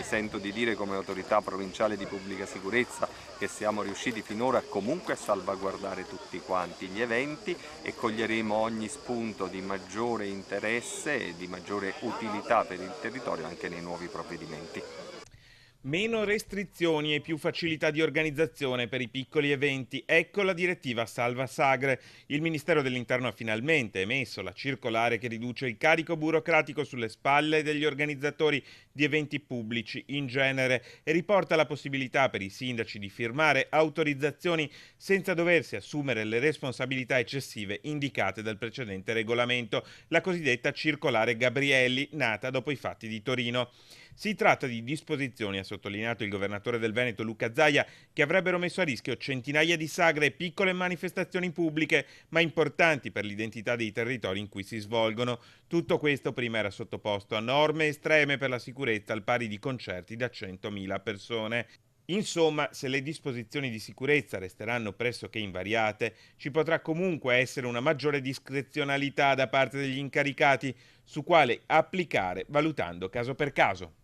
mi sento di dire come autorità provinciale di pubblica sicurezza che siamo riusciti finora comunque a salvaguardare tutti quanti gli eventi e coglieremo ogni spunto di maggiore interesse e di maggiore utilità per il territorio anche nei nuovi provvedimenti. Meno restrizioni e più facilità di organizzazione per i piccoli eventi. Ecco la direttiva Salva Sagre. Il Ministero dell'Interno ha finalmente emesso la circolare che riduce il carico burocratico sulle spalle degli organizzatori di eventi pubblici in genere e riporta la possibilità per i sindaci di firmare autorizzazioni senza doversi assumere le responsabilità eccessive indicate dal precedente regolamento, la cosiddetta circolare Gabrielli, nata dopo i fatti di Torino. Si tratta di disposizioni, ha sottolineato il governatore del Veneto Luca Zaia, che avrebbero messo a rischio centinaia di sagre e piccole manifestazioni pubbliche, ma importanti per l'identità dei territori in cui si svolgono. Tutto questo prima era sottoposto a norme estreme per la sicurezza al pari di concerti da 100.000 persone. Insomma, se le disposizioni di sicurezza resteranno pressoché invariate, ci potrà comunque essere una maggiore discrezionalità da parte degli incaricati su quale applicare valutando caso per caso.